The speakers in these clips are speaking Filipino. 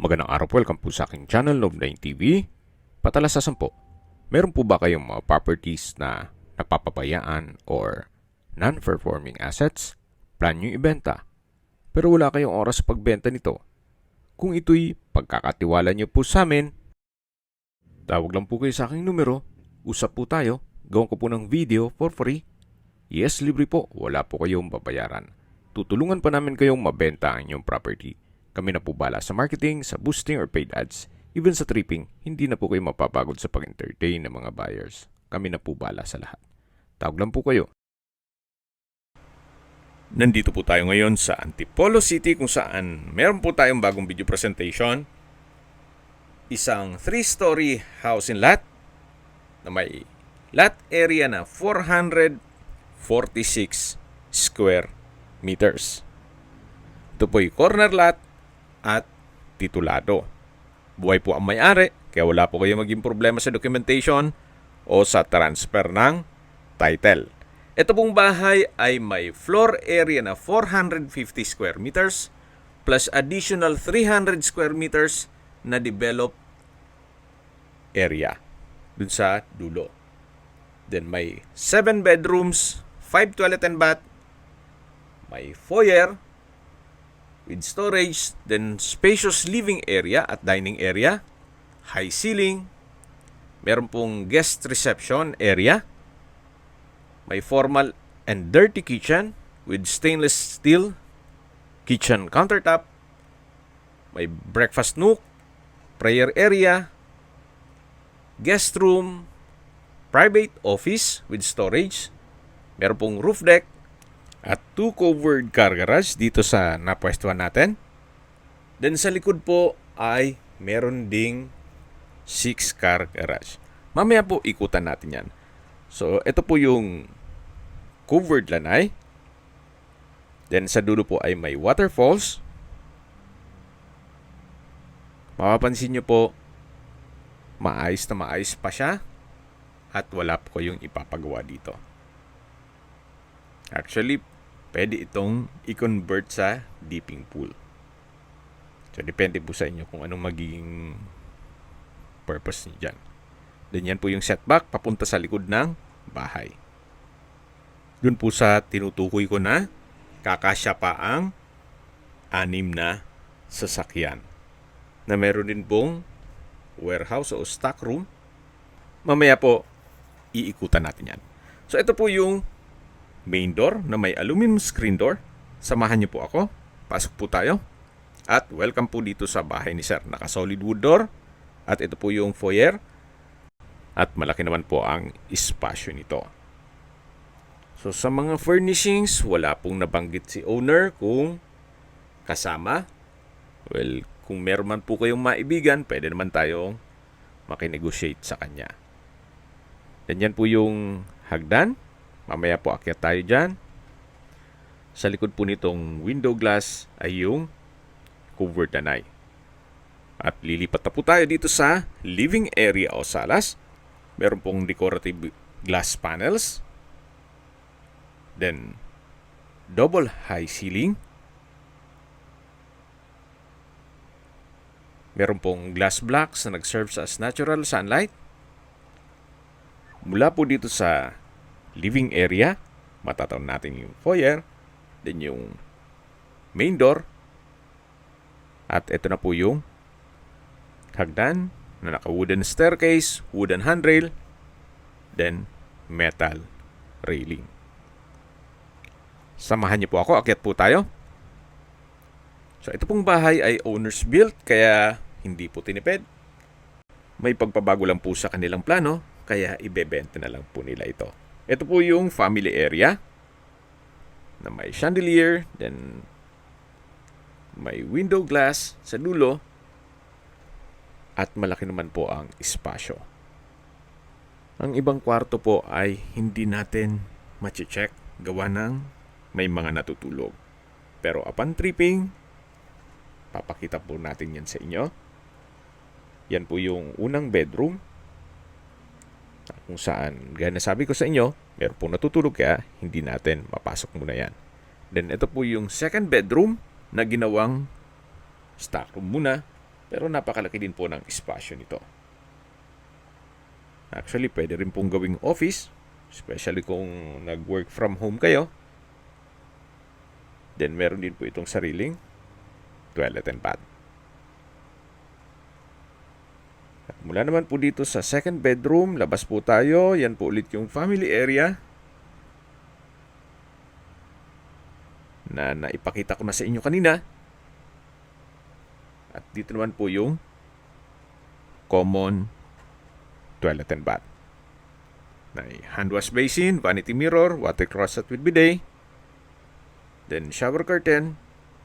Magandang araw po, welcome po sa aking channel, Love9 TV. Patalasasan po, meron po ba kayong mga properties na napapabayaan or non-performing assets? Plan nyo ibenta, pero wala kayong oras sa pagbenta nito. Kung ito'y pagkakatiwala nyo po sa amin, tawag lang po kayo sa aking numero, usap po tayo, gawin ko po ng video for free. Yes, libre po, wala po kayong babayaran. Tutulungan pa namin kayong mabenta ang inyong property. Kami na po bala sa marketing, sa boosting or paid ads. Even sa tripping, hindi na po kayo mapapagod sa pag-entertain ng mga buyers. Kami na po bala sa lahat. Tawag lang po kayo. Nandito po tayo ngayon sa Antipolo City kung saan meron po tayong bagong video presentation. Isang 3-story house in lot na may lot area na 446 square meters. Ito po yung corner lot at titulado. Buhay po ang may-ari, kaya wala po kayo maging problema sa documentation o sa transfer ng title. Ito pong bahay ay may floor area na 450 square meters plus additional 300 square meters na developed area dun sa dulo. Then may 7 bedrooms, 5 toilet and bath, may foyer with storage, then spacious living area at dining area, high ceiling, meron pong guest reception area, may formal and dirty kitchen with stainless steel kitchen countertop, may breakfast nook, prayer area, guest room, private office with storage, meron pong roof deck, at 2 covered car garage dito sa napwestuhan natin. Then sa likod po ay meron ding 6 car garage. Mamaya po ikutan natin yan. So ito po yung covered lanay. Then sa dulo po ay may waterfalls. Mapapansin nyo po, maayos na maayos pa siya at wala po kayong ipapagawa dito. Actually, pwede itong i-convert sa dipping pool. So, depende po sa inyo kung anong magiging purpose niyo dyan. Then, yan po yung setback papunta sa likod ng bahay. Dun po sa tinutukoy ko na kakasya pa ang 6 na sasakyan. Na meron din pong warehouse o stock room. Mamaya po, iikutan natin yan. So, ito po yung main door na may aluminum screen door. Samahan niyo po ako. Pasok po tayo. At welcome po dito sa bahay ni Sir. Naka-solid wood door. At ito po yung foyer. At malaki naman po ang espasyo nito. So sa mga furnishings, wala pong nabanggit si owner kung kasama. Well, kung meron man po kayong maibigan, pwede naman tayong makinegotiate sa kanya. Ganyan po yung hagdan. Mamaya po akyat tayo dyan. Sa likod po nitong window glass ay yung covered lanay. At lilipat na po tayo dito sa living area o salas. Meron pong decorative glass panels. Then, double high ceiling. Meron pong glass blocks na nag-serve as natural sunlight. Mula po dito sa living area, matatawag natin yung foyer, then yung main door, at ito na po yung hagdan na naka-wooden staircase, wooden handrail, then metal railing. Samahan niyo po ako, akyat po tayo. So ito pong bahay ay owner's built, kaya hindi po tinipid. May pagpabago lang po sa kanilang plano, kaya ibebenta na lang po nila ito. Ito po yung family area na may chandelier, then may window glass sa dulo at malaki naman po ang espasyo. Ang ibang kwarto po ay hindi natin mache-check gawa ng may mga natutulog. Pero upon tripping, papakita po natin yan sa inyo. Yan po yung unang bedroom. Kung saan, gaya na sabi ko sa inyo, meron pong natutulog kaya hindi natin mapasok muna yan. Then ito po yung second bedroom na ginawang stock room muna. Pero napakalaki din po ng espasyo nito. Actually, pwede rin pong gawing office, especially kung nag-work from home kayo. Then, meron din po itong sariling toilet and bath. At mula naman po dito sa second bedroom, labas po tayo. Yan po ulit yung family area na naipakita ko na sa inyo kanina. At dito naman po yung common toilet and bath. May hand wash basin, vanity mirror, water closet with bidet, then shower curtain,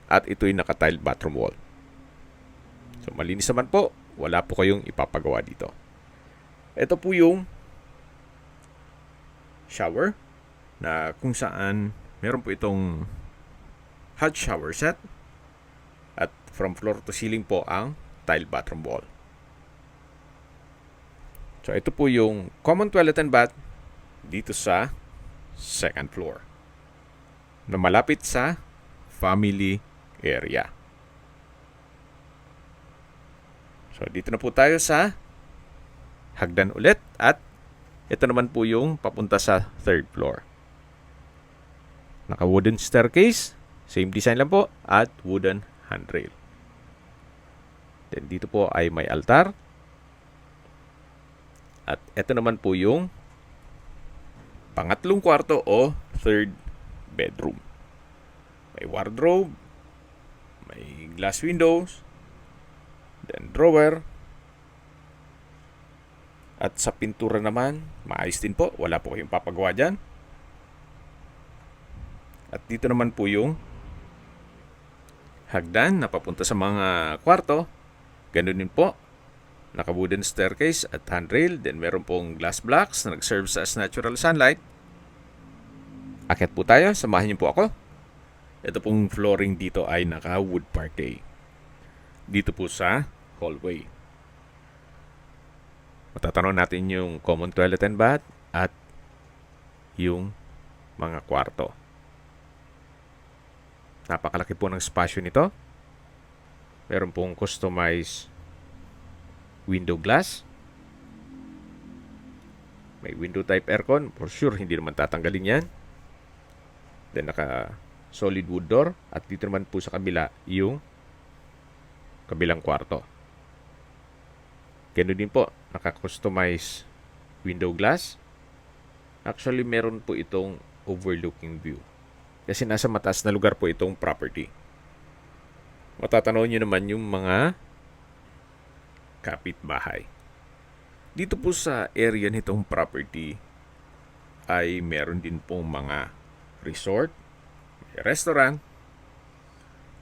at ito'y naka-tiled bathroom wall. So malinis naman po, wala po kayong ipapagawa dito. Ito po yung shower na kung saan meron po itong hot shower set at from floor to ceiling po ang tiled bathroom wall. So ito po yung common toilet and bath dito sa second floor na malapit sa family area. So dito na po tayo sa hagdan ulit at ito naman po yung papunta sa third floor. Naka wooden staircase, same design lang po at wooden handrail. Then dito po ay may altar. At ito naman po yung pangatlong kwarto o third bedroom. May wardrobe, may glass windows, then drawer. At sa pintura naman, maayos din po. Wala po kayong papagawa dyan. At dito naman po yung hagdan na papunta sa mga kwarto. Ganun din po. Naka-wooden staircase at handrail. Then meron pong glass blocks na nag-serve as natural sunlight. Akyat po tayo. Samahan niyo po ako. Ito pong flooring dito ay naka-wood parquet. Dito po sa hallway. Matatanaw natin yung common toilet and bath at yung mga kwarto. Napakalaki po ng spasyo nito. Meron pong customized window glass. May window type aircon. For sure, hindi naman tatanggalin yan. Then naka solid wood door. At dito naman po sa kabila yung kabilang kwarto. Ganun din po, naka-customize window glass. Actually, meron po itong overlooking view. Kasi nasa mataas na lugar po itong property. Matatanaw nyo naman yung mga kapitbahay. Dito po sa area nitong property ay meron din pong mga resort, may restaurant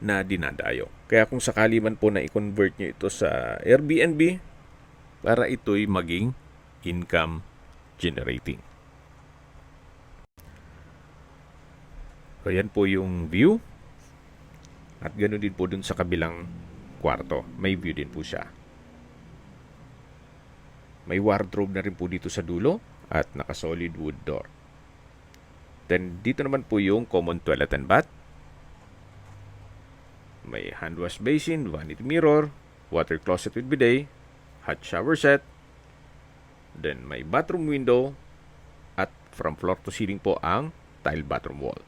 na dinadayo. Kaya kung sakali man po na i-convert nyo ito sa Airbnb para ito'y maging income generating. So yan po yung view. At ganoon din po dun sa kabilang kwarto. May view din po siya. May wardrobe na rin po dito sa dulo at naka-solid wood door. Then dito naman po yung common toilet and bath. May hand wash basin, vanity mirror, water closet with bidet, hot shower set. Then may bathroom window at from floor to ceiling po ang tiled bathroom wall.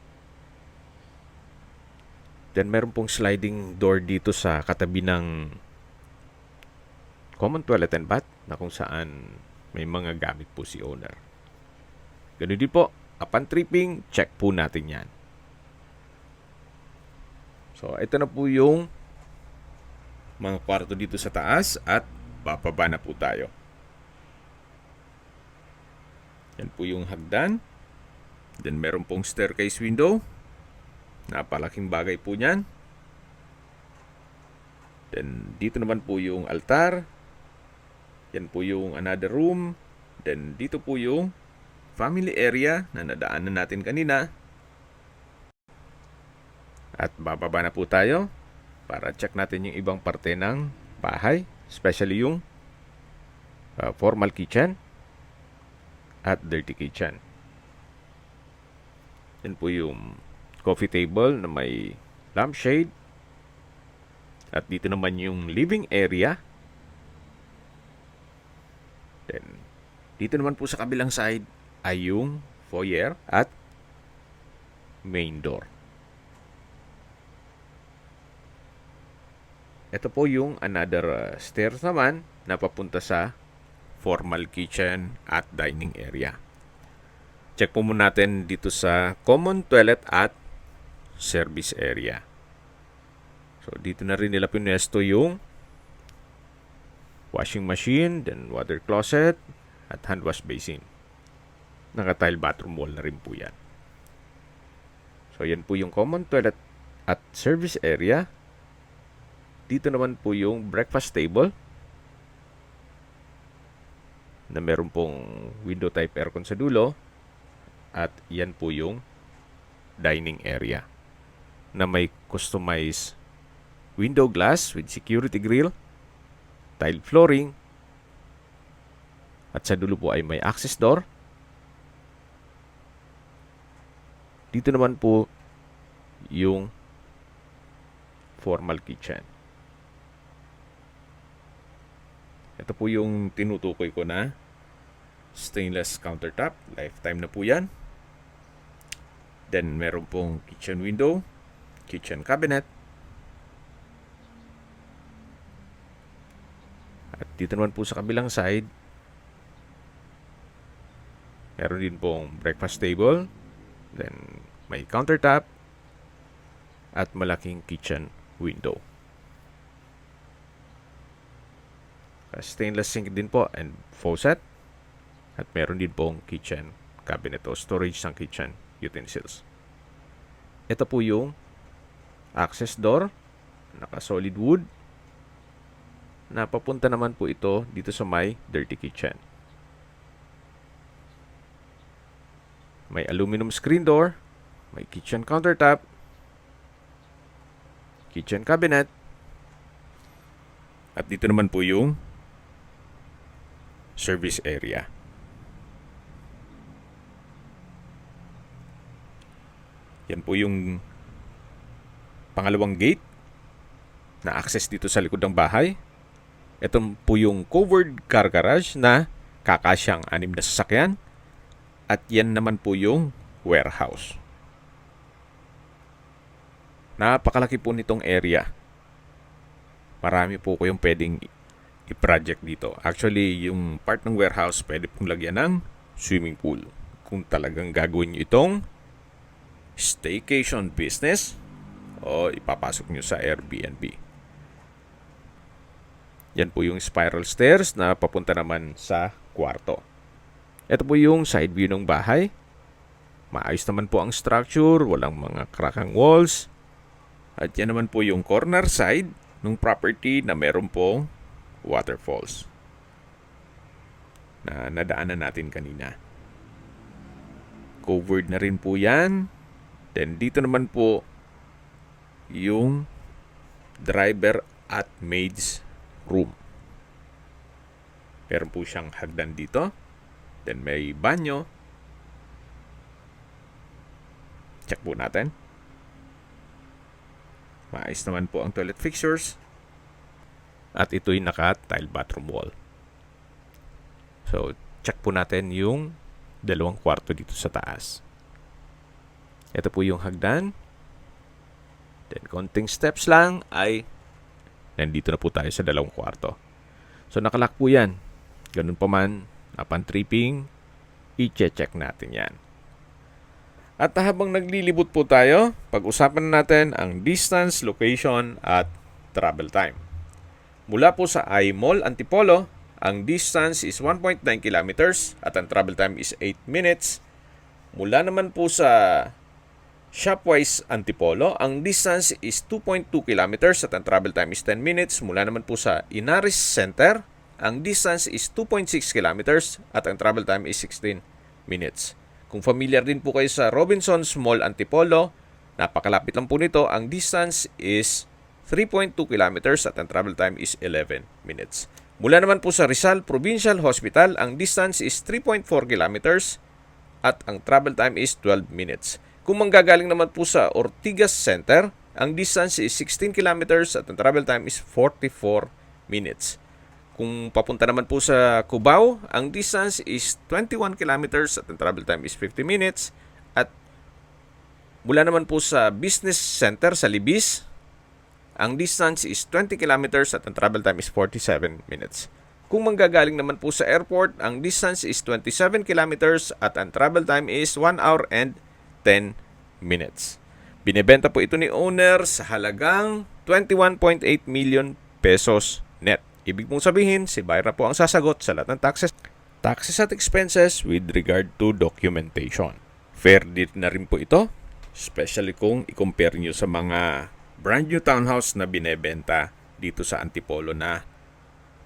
Then meron pong sliding door dito sa katabi ng common toilet and bath na kung saan may mga gamit po si owner. Ganun din po, upon tripping, check po natin yan. So, ito na po yung mga kwarto dito sa taas at bababa na po tayo. Yan po yung hagdan. Then meron pong staircase window. Napalaking bagay po niyan. Then dito naman po yung altar. Yan po yung another room. Then dito po yung family area na nadaanan natin kanina. At bababa na po tayo para check natin yung ibang parte ng bahay. Especially yung formal kitchen at dirty kitchen. Yan po yung coffee table na may lampshade. At dito naman yung living area. Then, dito naman po sa kabilang side ay yung foyer at main door. Ito po yung another stairs naman na papunta sa formal kitchen at dining area. Check po muna natin dito sa common toilet at service area. So, dito na rin nila pinesto yung washing machine, then water closet, at hand wash basin. Naka-tile bathroom wall na rin po yan. So, yan po yung common toilet at service area. Dito naman po yung breakfast table na meron pong window type aircon sa dulo. At yan po yung dining area na may customized window glass with security grill, tile flooring, at sa dulo po ay may access door. Dito naman po yung formal kitchen. Ito po yung tinutukoy ko na stainless countertop. Lifetime na po yan. Then meron pong kitchen window, kitchen cabinet. At dito naman po sa kabilang side, meron din pong breakfast table. Then may countertop at malaking kitchen window. Stainless sink din po and faucet. At meron din pong kitchen cabinet o storage ng kitchen utensils. Ito po yung access door, naka-solid wood, na papunta naman po ito dito sa may dirty kitchen. May aluminum screen door, may kitchen countertop, kitchen cabinet, at dito naman po yung service area. Yan po yung pangalawang gate na access dito sa likod ng bahay. Ito po yung covered car garage na kakasyang 6 na sasakyan. At yan naman po yung warehouse. Napakalaki po nitong area. Marami po kayong pwedeng i-project dito. Actually, yung part ng warehouse pwede pong lagyan ng swimming pool. Kung talagang gagawin nyo itong staycation business o ipapasok nyo sa Airbnb. Yan po yung spiral stairs na papunta naman sa kwarto. Ito po yung side view ng bahay. Maayos naman po ang structure, walang mga crackang walls. At yan naman po yung corner side ng property na meron pong waterfalls na nadaanan natin kanina. Covered na rin po yan. Then dito naman po yung driver at maid's room. Meron po siyang hagdan dito. Then may banyo. Check po natin. Maayos naman po ang toilet fixtures. At ito'y naka-tile bathroom wall. So, check po natin yung 2 kwarto dito sa taas. Ito po yung hagdan. Then, konting steps lang ay nandito na po tayo sa 2 kwarto. So, nakalock po yan. Ganun pa man, upon tripping, i-check natin yan. At habang naglilibot po tayo, pag-usapan natin ang distance, location, at travel time. Mula po sa I-Mall Antipolo, ang distance is 1.9 kilometers at ang travel time is 8 minutes. Mula naman po sa Shopwise Antipolo, ang distance is 2.2 kilometers at ang travel time is 10 minutes. Mula naman po sa Inaris Center, ang distance is 2.6 kilometers at ang travel time is 16 minutes. Kung familiar din po kayo sa Robinsons Mall Antipolo, napakalapit lang po nito. Ang distance is 3.2 kilometers at ang travel time is 11 minutes. Mula naman po sa Rizal Provincial Hospital, ang distance is 3.4 kilometers at ang travel time is 12 minutes. Kung manggagaling naman po sa Ortigas Center, ang distance is 16 kilometers at ang travel time is 44 minutes. Kung papunta naman po sa Cubao, ang distance is 21 kilometers at ang travel time is 50 minutes. At mula naman po sa business center sa Libis, ang distance is 20 kilometers at ang travel time is 47 minutes. Kung manggagaling naman po sa airport, ang distance is 27 kilometers at ang travel time is 1 hour and 10 minutes. Binebenta po ito ni owner sa halagang 21.8 million pesos net. Ibig mong sabihin, si Byra po ang sasagot sa lahat ng taxes at expenses with regard to documentation. Fair deal na rin po ito, especially kung i-compare nyo sa mga brand new townhouse na binebenta dito sa Antipolo na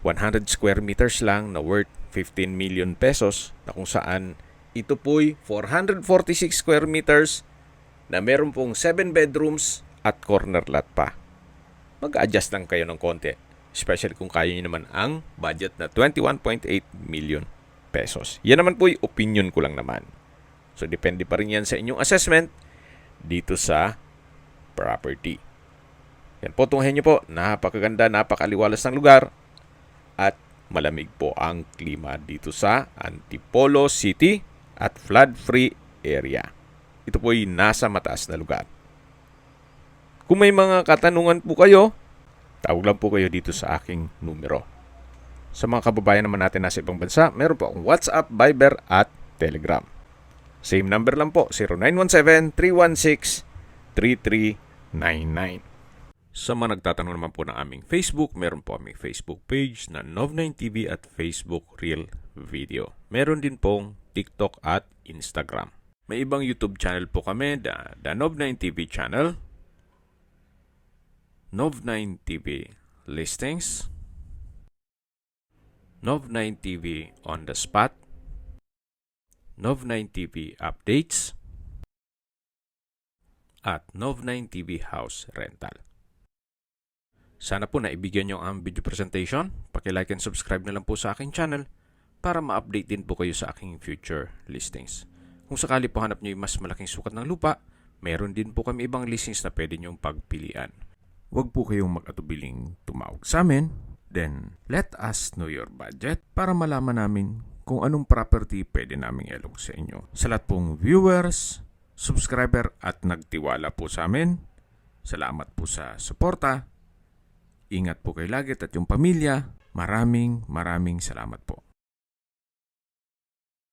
100 square meters lang na worth 15 million pesos, na kung saan ito po'y 446 square meters na meron pong 7 bedrooms at corner lot pa. Mag-adjust lang kayo ng konti, especially kung kaya nyo naman ang budget na 21.8 million pesos. Yan naman po'y opinion ko lang naman. So depende pa rin yan sa inyong assessment dito sa property. Yan po, tunghayin nyo po, napakaganda, napakaliwalas ng lugar. At malamig po ang klima dito sa Antipolo City at flood-free area. Ito po ay nasa mataas na lugar. Kung may mga katanungan po kayo, tawag lang po kayo dito sa aking numero. Sa mga kababayan naman natin nasa ibang bansa, meron po akong WhatsApp, Viber at Telegram. Same number lang po, 0917-316-3399. Sa mga nagtatanong naman po ng aming Facebook, meron po aming Facebook page na Nov9TV at Facebook Real Video. Meron din pong TikTok at Instagram. May ibang YouTube channel po kami, the Nov9TV channel, Nov9TV Listings, Nov9TV On The Spot, Nov9TV Updates, at Nov9TV House Rental. Sana po naibigyan nyo ang video presentation. Paki-like and subscribe na lang po sa aking channel para ma-update din po kayo sa aking future listings. Kung sakali po hanap nyo yung mas malaking sukat ng lupa, meron din po kami ibang listings na pwede nyong pagpilian. Huwag po kayong mag-atubiling tumawag sa amin. Then, let us know your budget para malaman namin kung anong property pwede naming ilog sa inyo. Sa lahat pong viewers, subscriber at nagtiwala po sa amin, salamat po sa suporta. Ingat po kayo lagi at yung pamilya. Maraming salamat po.